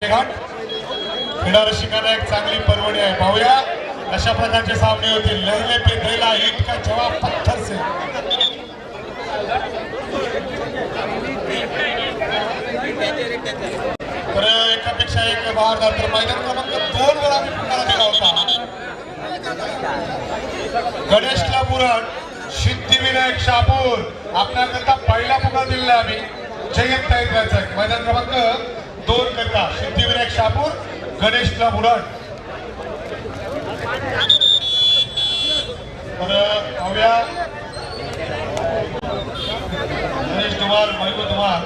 क्रीडा रसिकांना एक चांगली पर्वणी आहे. पाहूया अशा प्रकारचे सामने होतील. लहले पे दैला ईट का जवाब पत्थर से. तर एकापेक्षा एक बहारदार. तर मैदान क्रमांक 2 वर आम्ही पुन्हा दिला होता. गणेशला पुरण सिद्धिविनायक शापूर आपल्याकरता पहिला पुकार दिलेला आम्ही. जयंत ताईचा मैदान क्रमांक 2 करता सिद्धिविनायक शापूर गणेशला पुरण. पाहूया गणेश धुमाल महबूब धुमाल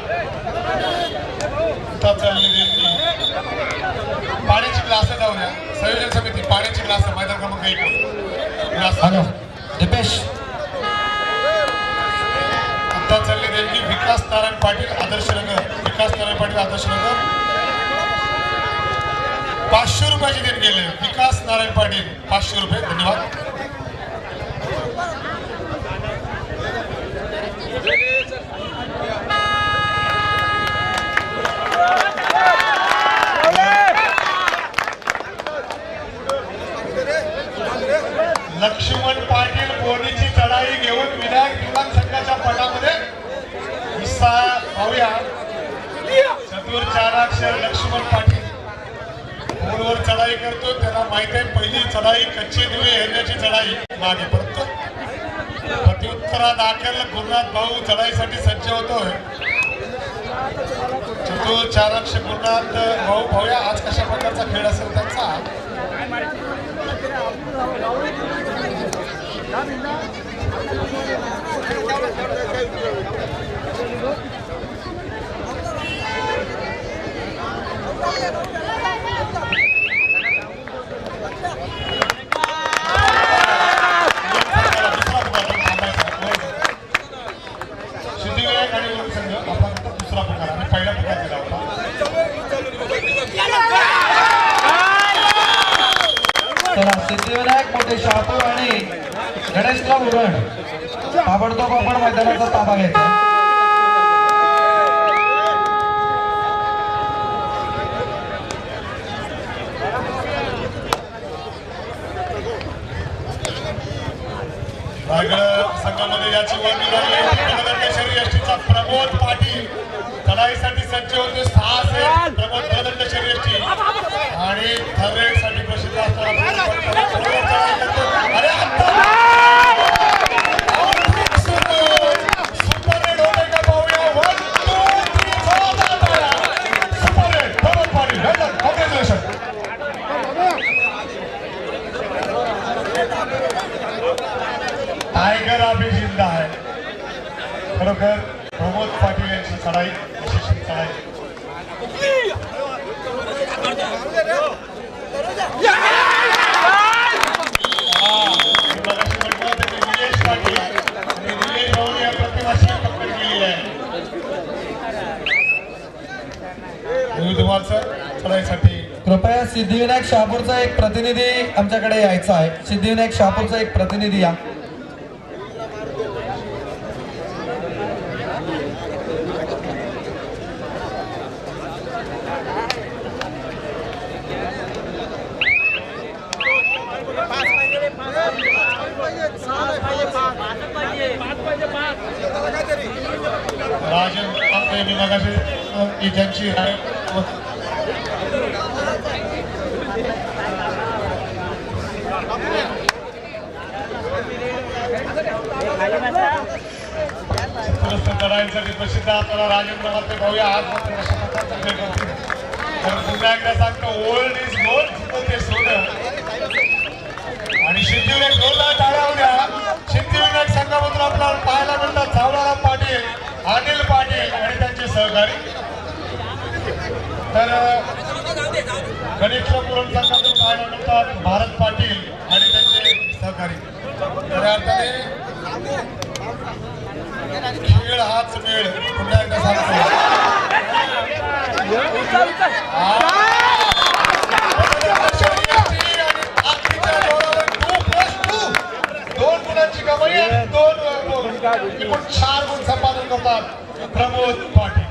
पाण्याची ग्लास जाऊया. संयोजन समिती पाण्याची ग्लास मैदान क्रमांक 1 दीपेश आता चालली देणगी. विकास नारायण पाटील आदर्शनगर. विकास नारायण पाटील आदर्शनगर 500 रुपयाची देणगी गेले. विकास नारायण पाटील 500 रुपये. धन्यवाद. लक्ष्मण पाटील बोर्डीची चढाई घेऊन विनायक विमान संघाच्या पटामध्ये हिस्सा पाहूया. चतुर चाराक्षर लक्ष्मण पाटील बोर्डवर चढाई करतो. त्याला माहित आहे पहिली चढाई कच्चे दिवे येण्याची चढाई मागे पडतो. प्रत्युत्तरा दाखल गुरुनाथ भाऊ चढाईसाठी सज्ज होतोय. चतुर चाराक्षर गुरुनाथ भाऊ पाहूया आज कशा प्रकारचा खेळ असेल त्यांचा. सिद्धिविनायक आणि उरुम संघ आपण दुसरा पुकार आणि पहिला पुकार दिला होता. चला सिद्धिविनायक मोठे शापूर आणि गणेशला उरण ताबडतोब आपण मैदानाचा ताबा घ्यायचा. रायगड संघामध्ये याची वर्णी लागली. एसटीचा प्रमोद पाटील चढाईसाठी सज्ज होते. 6 प्रमोद प्रदंड शरीर एसटी आणि थर्ड साठी प्रसिद्ध असणारा टायगर अभी जिंदा आहे. खरोखर प्रमोद पाटील यांची चढाई यशस्वी चढाई. निलेश पाटील आणि निलेश भाऊ या प्रतिभाशी पकड केलेली आहे. चढाईसाठी कृपया सिद्धिविनायक शापूरचा एक प्रतिनिधी आमच्याकडे यायचा आहे. सिद्धिविनायक शापूरचा एक प्रतिनिधी या. राजन आपले मगाशी ज्यांची लढाईसाठी प्रसिद्ध आपल्याला राजेंद्र माते पाहूया आज मात्र कशा प्रकारचा खेळ करतील. तर पुन्हा एकदा सांगतो ओल्ड इज गोल्ड ते सोनं. आणि सिद्धिविनायक ढोलला टाळ्या उद्या. सिद्धिविनायक संघामधून आपल्याला पाहायला मिळतात सावळाराम पाटील अनिल पाटील आणि त्यांचे सहकारी. तर गणेशपुरम संघातून पाहायला मिळतात भारत पाटील आणि त्यांचे सहकारी. तर अर्थाने खेळ हाच मेळ. पुन्हा एकदा सांगतो दोन गुणांची कमाई आणि 2 4 गुण संपादन करतात प्रमोद पाटील.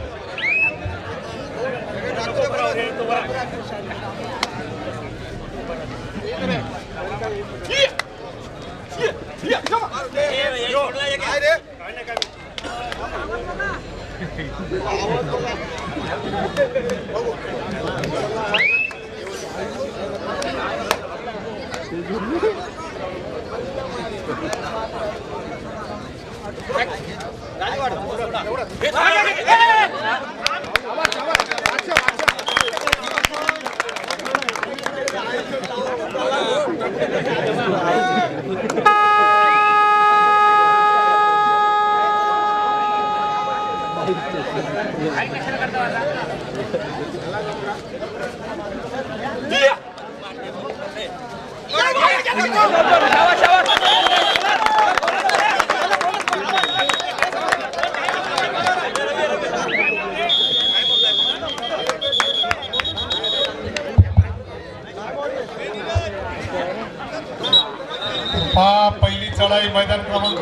पहिली चढाई मैदान क्रमांक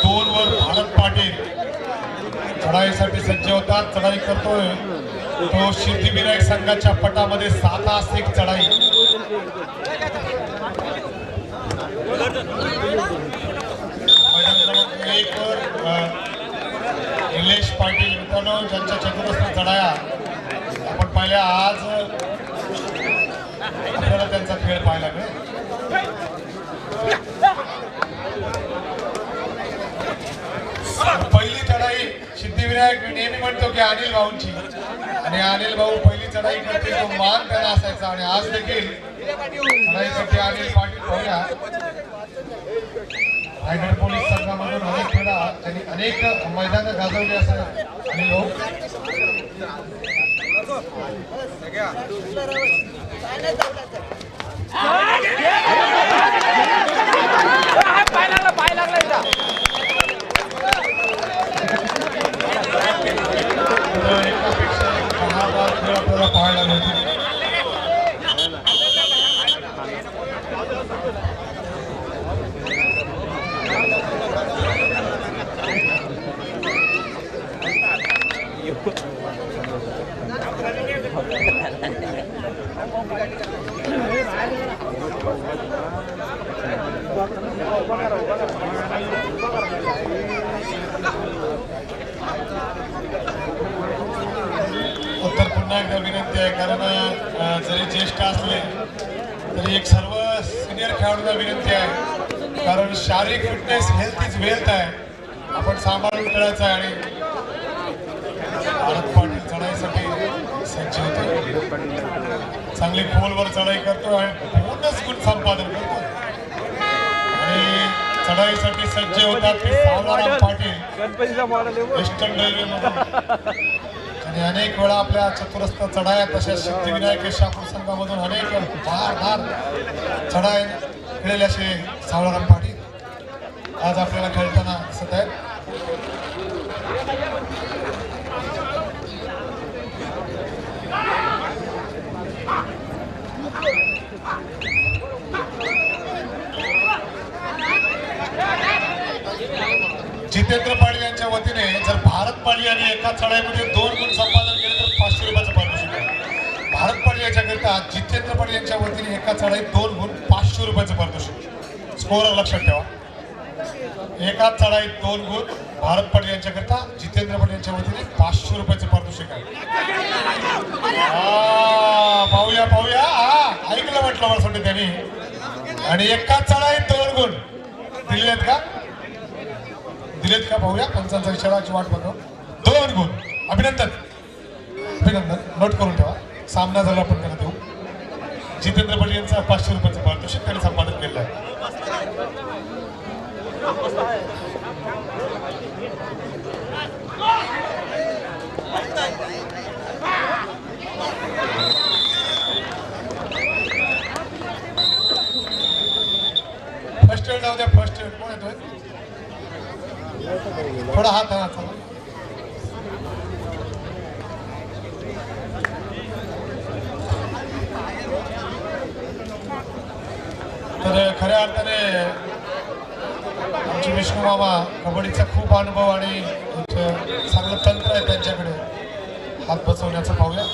2 वर भारत पाटील चढाईसाठी सज्ज होतात. चढाई करतोय तो सिद्धिविनायक संघाच्या पटामध्ये 7 एक चढाई. मैदान क्रमांक 1 वर निलेश पाटील मित्रांनो ज्यांच्या चतुरस्र चढाया आपण पाहिल्या. आज आपल्याला त्यांचा खेळ पाहायला मिळेल. पहिली चढाई सिद्धिविनायक नेहमी म्हणतो की अनिल भाऊंची, आणि अनिल भाऊ पहिली चढाई करते तो मान त्याला असायचा. आणि आज देखील चढाईसाठी अनिल पाटील पाहूया. रायगड पोलीस संघामधून अनेक वेळा त्यांनी अनेक मैदानं गाजवली असं अनिल भाऊ. एकापेक्षा एक 10 खेळ आपल्याला पाहायला मिळतील. उत्तर पुन्हा एकदा विनंती आहे, कारण जरी ज्येष्ठ असले तरी एक सर्व सिनियर खेळाडूंना विनंती आहे, कारण शारीरिक फिटनेस हेल्थ इज वेल्थ आहे. आपण सांभाळून खेळायचं आहे. आणि भारत पाटील चढाईसाठी सज्ज होते. चांगली खोलवर चढाई करतो आणि पूर्णच गुण संपादन करतो. आणि चढाईसाठी सज्ज होतात ते सावलाराम पाटील वेस्टर्न रेल्वे मधून. आणि अनेक वेळा आपल्या चतुरस्र चढाया तशा सिद्धिविनायक शापूर संघामधून अनेक धार चढाई खेळलेले असे सावलाराम पाटील आज आपल्याला खेळताना दिसत आहेत. जितेंद्र पाटील यांच्या वतीने जर भारत पाटील यांनी एका चढाईमध्ये 2 गुण संपादन केले तर 500 रुपयाचं पारितोषिक आहे. भारत पाटील याच्याकरिता जितेंद्र पाटील यांच्या वतीने एका चढाईत 2 गुण 500 रुपयाचं पारितोषिक. स्कोर लक्षात ठेवा. एका चढाईत 2 गुण भारत पाटील यांच्याकरिता जितेंद्र पाटील यांच्या वतीने 500 रुपयाचं पारितोषिक आहे. पाहूया पाहूया. ऐकलं म्हटलं मला वाटतं त्यांनी. आणि एका चढाईत 2 गुण दिलेत का? दिलेत का? पाहूया. पंचांचा इशाराची वाट बघा. 2 गुण. अभिनंदन अभिनंदन. नोट करून ठेवा. सामना झाला आपण त्यांना देऊ. जितेंद्र पाटील यांचा 500 रुपयाचं पारितोषिक त्यांनी संपादन केलं आहे. फर्स्ट एड जाऊ द्या. फर्स्ट एड कोण येतोय? थोडा हात आहे आता. तर खऱ्या अर्थाने आमचे विष्णू मामा कबड्डीचा खूप अनुभव आणि चांगलं तंत्र आहे त्यांच्याकडे हात बसवण्याचं. पाहूया.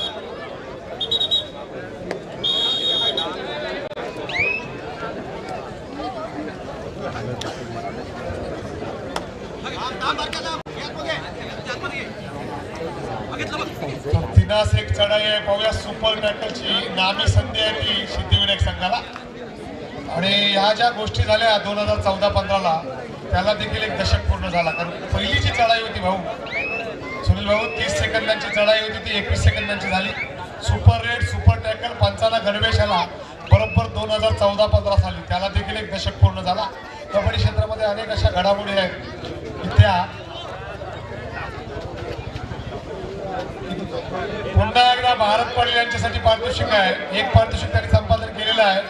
तिनास एक चढाई आहे पाहूया. सुपर टॅकलची नामी संधी आहे ती सिद्धिविनायक संघाला. आणि ह्या ज्या गोष्टी झाल्या 2014-15ला त्याला देखील एक दशक पूर्ण झाला. कारण पहिली जी चढाई होती भाऊ सुनील भाऊ 30 सेकंदांची चढाई होती ती 21 सेकंदांची झाली. सुपर रेड सुपर टॅकल पंचाना गणवेशाला बरोबर 2014-15 साली त्याला देखील एक दशक पूर्ण झाला. कबड्डी क्षेत्रामध्ये अनेक अशा घडामोडी आहेत की त्या पुन्हा एकदा भारत पाटील यांच्यासाठी पारितोषिक आहे. एक पारितोषिक त्यांनी संपादन केलेलं आहे.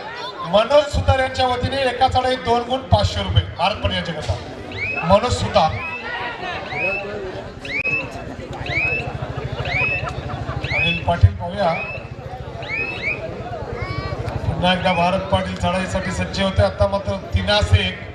मनोज सुतार यांच्या वतीने एका चढाईत 2 गुण 500 रुपये भारत पाटील यांच्याकरता. मनोज सुतार अनिल पाटील पाहूया. पुन्हा एकदा भारत पाटील चढाईसाठी सज्ज होते. आता मात्र 3-1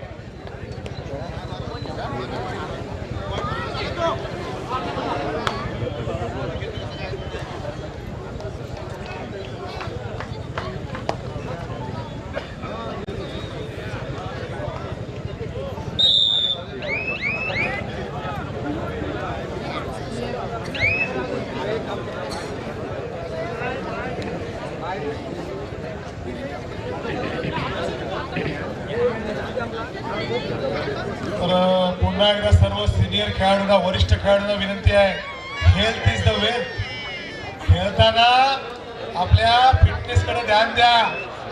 तर पुन्हा एकदा सर्व सिनियर खेळाडूंना वरिष्ठ खेळाडूंना विनंती आहे हेल्थ इज द वेल्थ. खेळताना आपल्या फिटनेसकडे ध्यान द्या.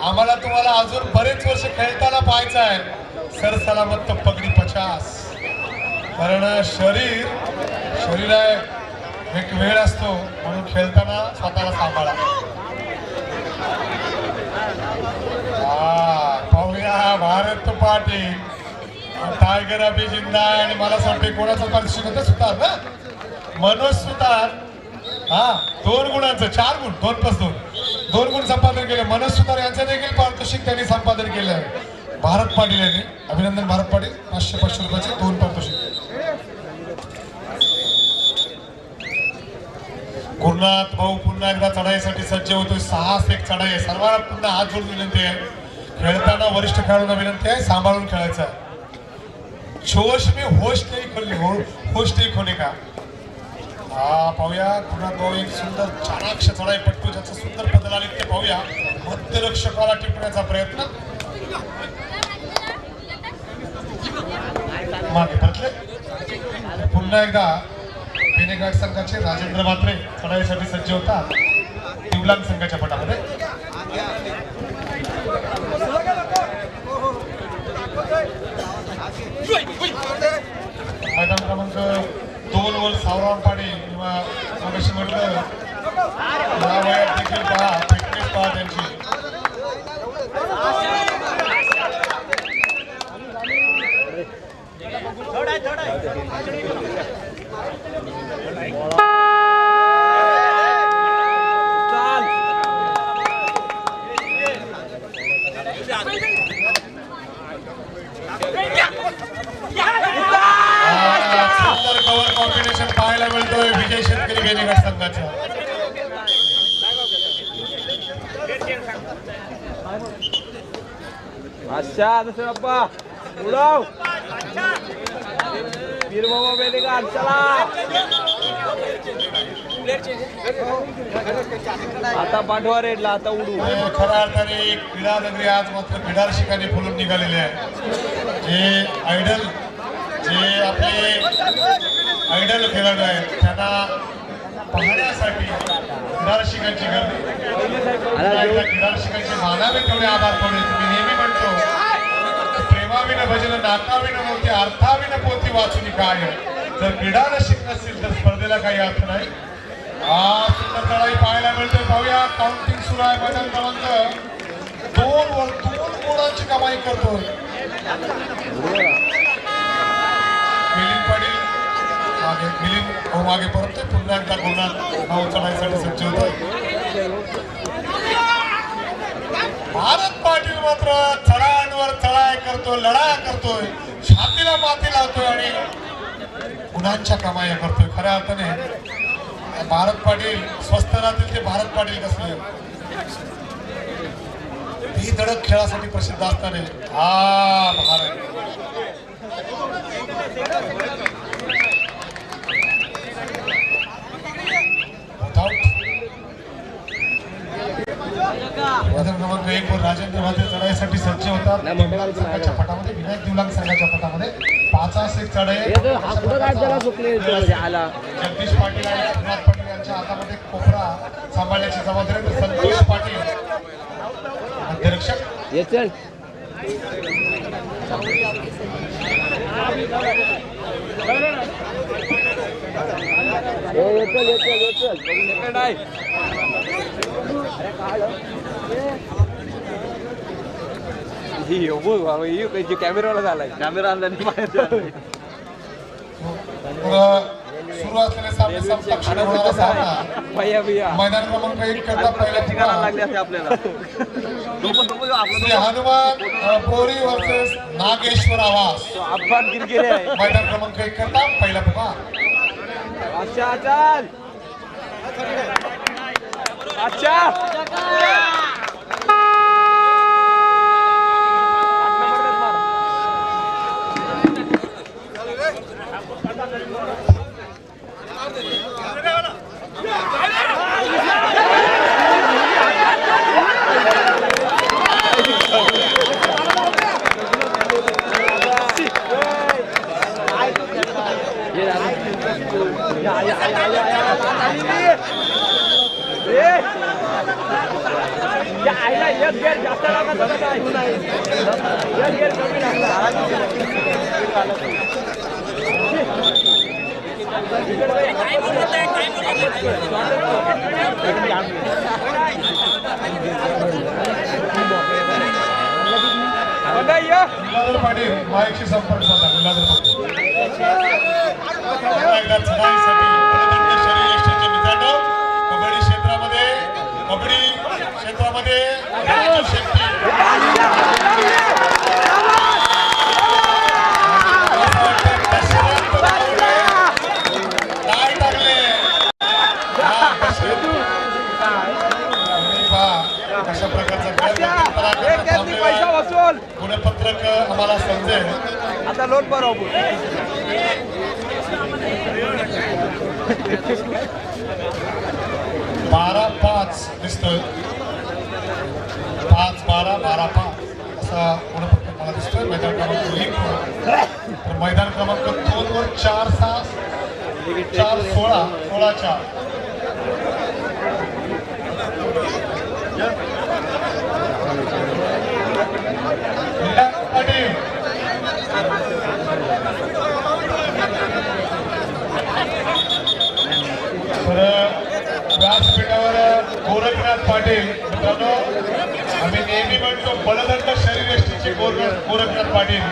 आम्हाला तुम्हाला अजून बरेच वर्ष खेळताना पाहायचं आहे. सर सलामत तो पगडी 50. कारण शरीर एक वेळ असतो म्हणून खेळताना स्वतःला सांभाळा. पाहूया भारत पाटील टायगर अभि जिंदा आणि मला असं वाटतं कोणाचं पारितोषिक होतं सुतार ना मनोज सुतार. 2 गुणांचं 4 गुण 2+2 गुण संपादन केले. मनोज सुतार यांचं देखील पारितोषिक त्यांनी संपादन केलं आहे भारत पाटील यांनी. अभिनंदन भारत पाटील. 500 रुपयाचे 2 पारितोषिक. गुरुनाथ भाऊ पुन्हा एकदा चढाईसाठी सज्ज होतोय. 6-1 चढाई आहे. सर्वांना पुन्हा हात जोडून विनंती आहे. खेळताना वरिष्ठ खेळाडूंना विनंती आहे सांभाळून खेळायचं आहे. जोश में होश नहीं खोने का. पाहूया गुरुनाथ भाऊ एक सुंदर चाणाक्ष चढाई पट्टू ज्याचं सुंदर बदल आले ते पाहूया. मध्यरक्षकाला टिपण्याचा प्रयत्न मागे परतले. पुन्हा एकदा बेनेघाट संघाचे राजेंद्र म्हात्रे चढाईसाठी सज्ज होतात दिवलांग संघाच्या पटामध्ये. मैदान क्रमांक 2 वर सावराम पाडी किंवा मगाशी म्हटलं या वयात देखील पहा फिटनेस पहा त्यांची. सुंदर कव्हर कॉम्बिनेशन पाहायला मिळतोय विजय शेतकरी बेनेघाट संघाचा. अच्छा दुसरा अप्पा उडाव वीर बाबा बेनेघाट चला. आता पाठवा रेडला आता उडू. खऱ्या अर्थाने क्रीडा नगरी आज मात्र क्रीडा रसिकांनी फुलून निघालेले आहे. जे आपले आयडल खेळाडू आहेत त्यांना पाहण्यासाठी क्रीडा रसिकांची गर्दी. क्रीडा रसिकांचे मानावे तेवढे आभार पडले. तुम्ही नेहमी म्हणतो प्रेमाविन भजन नाकाविन मोती अर्थाविन पोथी वाचून काय. जर क्रीडा रसिक नसतील तर स्पर्धेला काही अर्थ नाही. सुंदर चढाई पाहायला मिळते. पाहूया काउंटिंग सुरू आहे. मैदान क्रमांक 2 वर 2 गुणांची कमाई करतोय मिलिंद पाटील. मागे परतोय. पुन्हा एकदा गुणात नाव चढाईसाठी सज्ज होतोय भारत पाटील. मात्र चढाईवर चढाई करतोय लढाया करतोय छातीला माती लावतोय आणि गुणांच्या कमाई करतोय. खऱ्या अर्थाने भारत पाटील स्वस्त राहतील ते भारत पाटील कसले ही धडक खेळासाठी प्रसिद्ध असताना भारत दिवलांग संघाच्या पटामध्ये विनायक दिवलांग संघाच्या पटामध्ये 5 चढाई जगदीश पाटील आणि एकनाथ पाटील यांच्या हातामध्ये कोपरा सांभाळण्याची जबाबदारी तर संतोष पाटील अध्यक्षक कॅमेराला झालाय कॅमेरा आणला सुरू असलेले सामने समकक्ष होणारा सामना मैदान क्रमांक 1 करता पहिल्या लागले आपल्याला श्री हनुमान बोरी वर्सेस नागेश्वर आवास अपघात गिरगिरे आहे मैदान क्रमांक 1 करता पहिला पुकार अच्छा चल अच्छा गुलादर पाटील माईकशी संपर्क साधा गुलादर मित्रांनो कबड्डी क्षेत्रामध्ये राजू शेट्टी काय टाकले अशा प्रकारचा पैसा वसूल गुणपत्रक आम्हाला समजेल आता लोट बरोबर 12-5 दिसतोय 5-12-12-5 असा गुणपत्रक मला दिसतोय मैदान क्रमांक 1 तर मैदान क्रमांक 2 वर 4-6 4-16 16-4 व्यासपीठावर गोरखनाथ पाटील मित्रांनो आम्ही नेहमी म्हणतो बलदंड शरीरयष्टीचे गोरखनाथ पाटील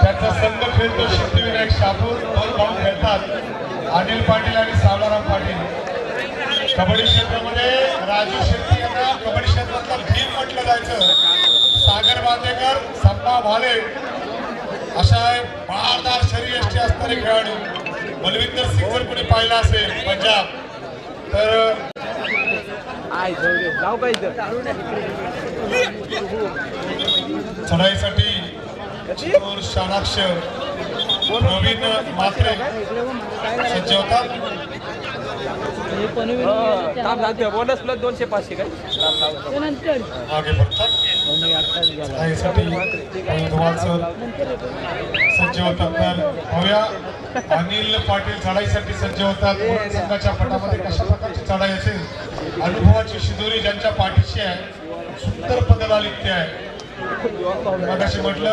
त्यांचा संघ खेळतो सिद्धिविनायक शापूर 2 भाऊ खेळतात अनिल पाटील आणि सावलाराम पाटील कबड्डी क्षेत्रामध्ये राजू शेट्टी यांना कबड्डी क्षेत्रातला भीम म्हटलं जायचं सागर बांदेकर संपा भाले अशा बहारदार शरीरयष्टी असणारे खेळाडू बलविंदर सिंग जर कोणी पाहिला असेल पंजाब तर चढाईसाठी शाणाक्ष नवीन मात्रे सज्ज होतात बोनस प्लस 200-500 काय मागे पडतात चढाईसाठी सज्ज होतात तर भव्या अनिल पाटील चढाईसाठी सज्ज होतात संघाच्या पटामध्ये कशा प्रकारची चढाई असेल अनुभवाची शिदोरी ज्यांच्या पाठीशी आहे सुंदर पदलालित्य आहे मगाशी म्हटलं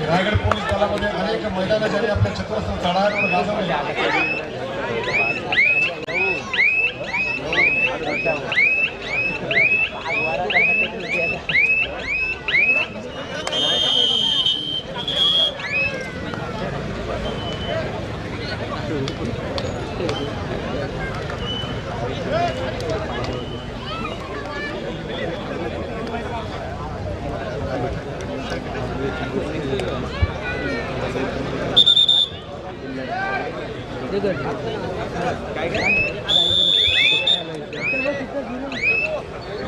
रायगड पोलीस दलामध्ये अनेक मैदानं ज्यांनी आपल्या चतुरस्र चढायांवर गाजवले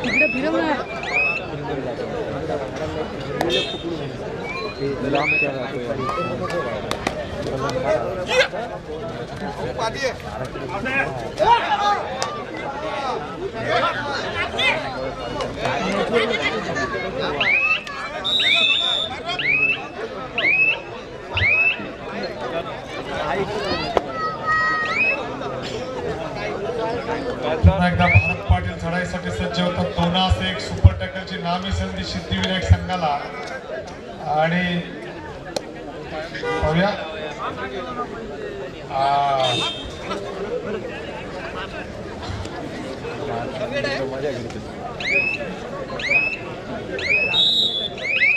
तिकडे फिरव ना पुन्हा एकदा भारत पाटील चढाईसाठी सज्ज होतात. 2-1 सुपर टॅकलची नामी संधी सिद्धिविनायक संघाला. आणि पाहूया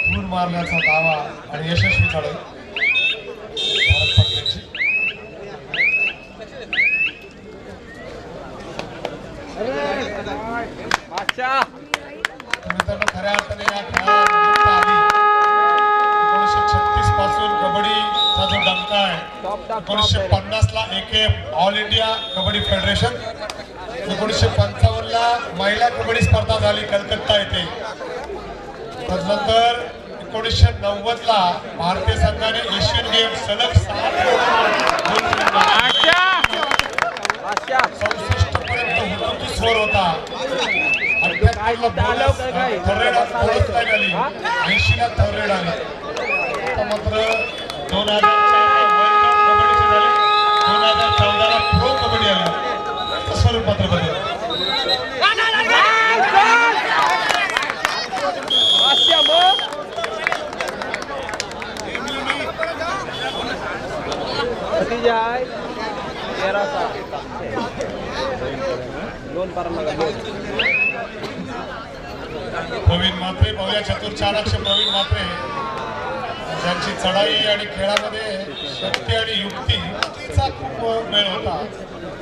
खून मारण्याचा दावा आणि यशस्वी चढाई भारत पाटलांची. मित्रांनो, खऱ्या अर्थाने या खेळाला आली 1936 पासून कबड्डीचा जो डंका आहे, 1950 ला AKF all India kabaddi federation, 1955 ला महिला कबड्डी स्पर्धा झाली कलकत्ता येथे. त्यानंतर 1990 ला भारतीय संघाने एशियन गेम सलग 67 पर्यंत स्कोर होता. 80ला थर्ड आली, 80ला थर्ड आली. मात्र 2004 कबड्डीची झाली, 2014 प्रो कबड्डी आली. स्वरूप मात्र बदल. प्रवीण म्हात्रे पाहूया. चतुर्चाराक्ष प्रवीण म्हात्रे, ज्यांची चढाई आणि खेळामध्ये शक्ती आणि युक्तीचा खूप मेळ होता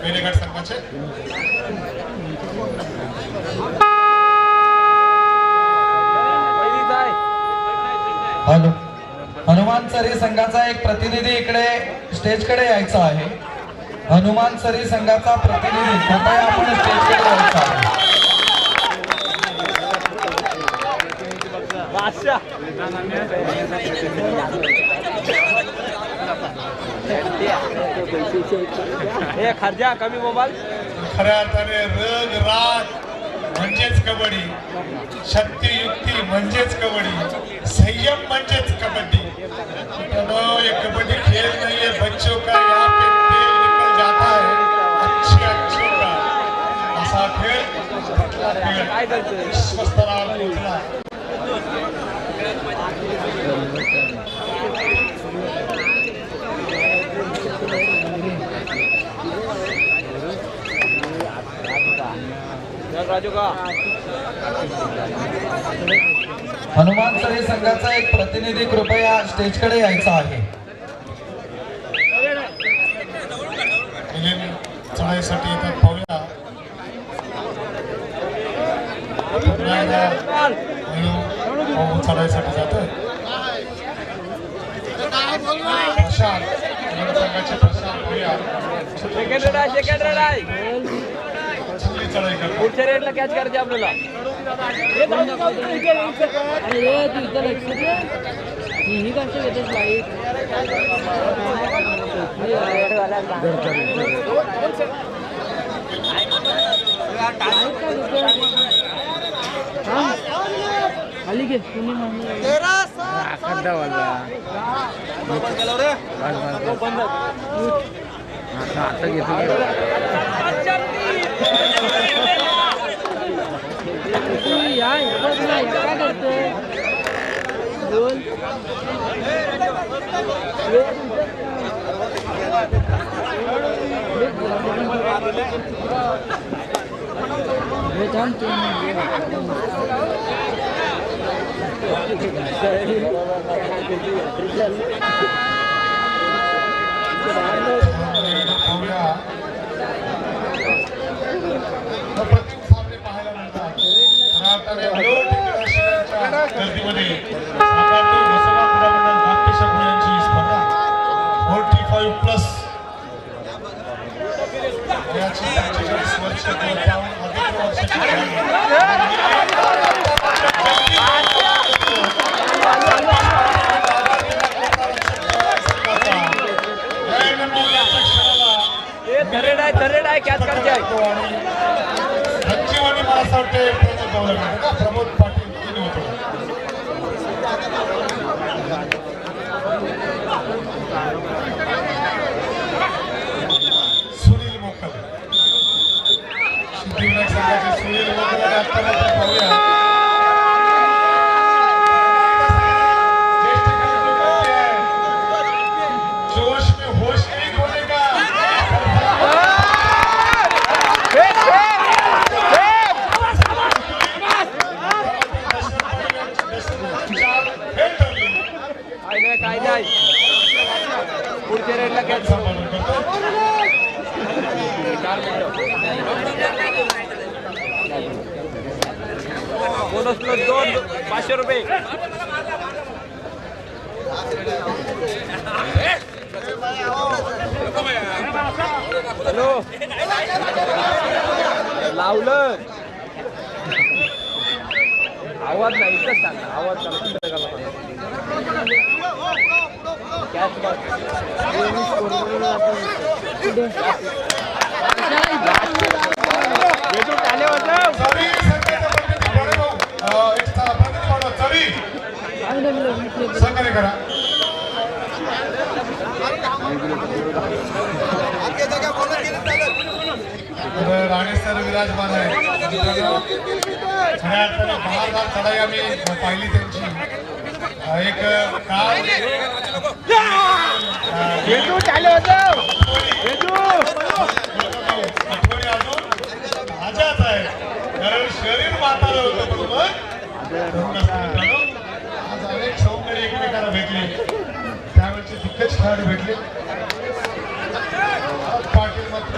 मेलेघाट संघाचे. हॅलो, हनुमान सरी संघाचा एक प्रतिनिधी इकडे स्टेजकडे यायचा आहे. हनुमान सरी संघाचा प्रतिनिधी कृपया आपण स्टेजकडे यायचा आहे. खर्जा कमी मोबाईल. खऱ्या अर्थाने रग राग म्हणजेच कबड्डी, शक्ती युक्ती म्हणजेच कबड्डी, संयम म्हणजेच कबड्डी. ये कबड्डी खेल नहीं है बच्चों का, यहाँ पे तेल निकल जाता है अच्छे अच्छों का. असा खेळ विश्वस्तरावर पोहोचला. हनुमान सरी संघाचा एक प्रतिनिधी कृपया स्टेजकडे यायचा आहे. चढाईसाठी येतात. पाहूया चढाईसाठी जातोय प्रशांत. संघाचे प्रशांत पाहूया चढाई करतो. पुढच्या रेटला कॅच करायचे आपल्याला. अरे तू इथं लक्ष दे. ही कशी घेतेस लाईट? खाली घे तुम्ही आता घेतो. काय करतोय? बोल. पाहायला मिळतात. गर्दीमध्ये नाट्यशास्त्रांची स्पर्धा 45+ याची 45 वर्ष थर्ड आहे कॅच करायची आहे. धन्यवाद. मला असं वाटतं प्रमोद पाटील तिने होतो. सुनील मोकल आणि आता मात्र पाहूया ज्येष्ठ खेळाडू कोणते आहे? जोश में होश नहीं खोलेगा काय नाही पुढच्या रेडला कॅच सांभाळून करतो. बोनस प्लस 2 500 रुपये हॅलो लावलं आवाज नाही इथंच सांग आवाज कॅच बॉल चाले होतं चरी संघाचा प्रतिनिधी बळेभाऊ, एक प्रतिनिधी म्हणून चरी सहकार्य करा. तर राणे सर विराजमान आहे. मित्रांनो, खऱ्या अर्थाने बहारदार चढाई आम्ही पाहिली त्यांची. एक काळ चाले होतं आठवणी अजून ताज्याच आहे. कारण शरीर म्हातारं होतं बरोबर. मित्रांनो, आज अनेक सौंदर्य एकमेकांना भेटले. त्यावेळचे दिग्गज खेळाडू भेटले. पाटील मात्र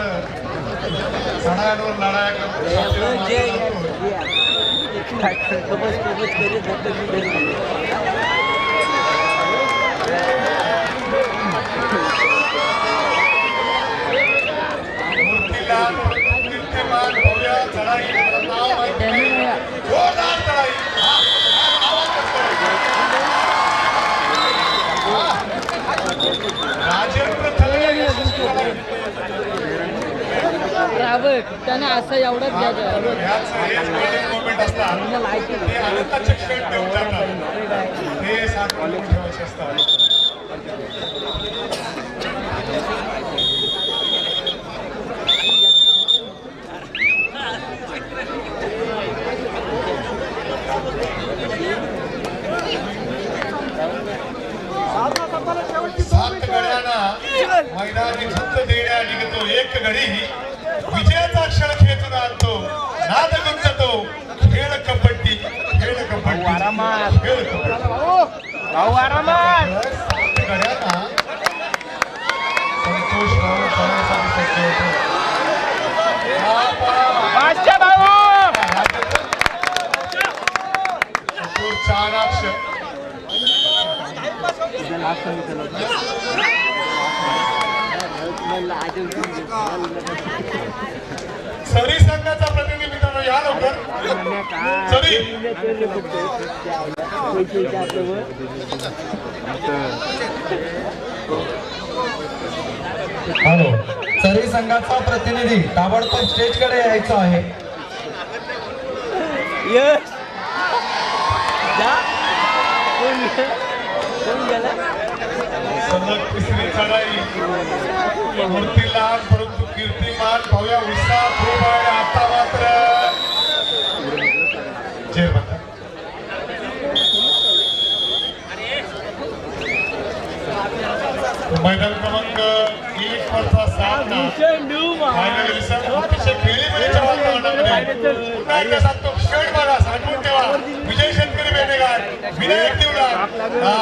चढायांवर लढाया मूर्तीला कीर्तिमान भव्य चढाई नाव माहिती नाही. जोरदार चढाई राजेंद्र थले त्यांना असं एवढंच घ्यायचं मोमेंट असतात ते आनंदाचे क्षण देऊन जातात. हे साठवून ठेवायचे असतात. सात गड्यांना मैदानी झुंज देण्या निघतो एक गडी विजयाचा क्षण खेचून आणतो नाद गुंजतो खेळ कबड्डी खेळ कबड्डी खेळ कबड्डी सात गड्यांना संतोष भाऊ करण्यासाठी सज्ज होतो. चतुर चाणाक्ष सरी संघाचा प्रतिनिधी मित्रांनो या लवकर. सरी हॅलो सरी संघाचा प्रतिनिधी ताबडतोब स्टेजकडे यायचा आहे. सलग तिसरी चढाई मूर्ती लहान परंतु कीर्तिमान भव्य उत्साह खूप आहे. आता मात्र जय माता मैदान क्रमांक 1 वरचा सामना फायनल अतिशय खेळीमेळीच्या वातावरणामध्ये पुन्हा एकदा सांगतो क्षण बघा साठवून ठेवा. विजय शेतकरी बेनेगार विनायक देवळा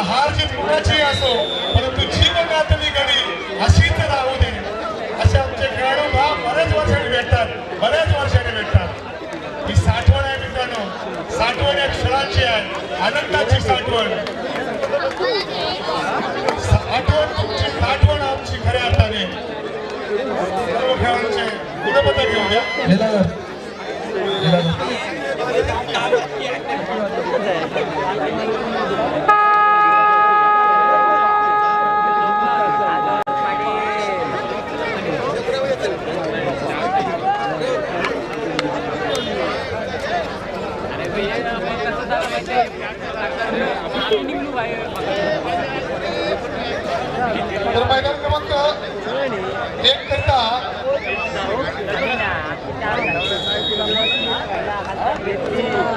हार जीत कुणाची असो परंतु जीवनातली गडी अशीच राहू दे. असे आमचे खेळाडू बऱ्याच वर्षांनी भेटतात. ही साठवण आहे मित्रांनो. साठवण या क्षणाची आहे आनंदाची साठवण. तुमची साठवण आमची खऱ्या अर्थाने सर्व खेळाडूंचे गुणपत्र घेऊया. तर मैदान क्रमांक 1 करता घेतली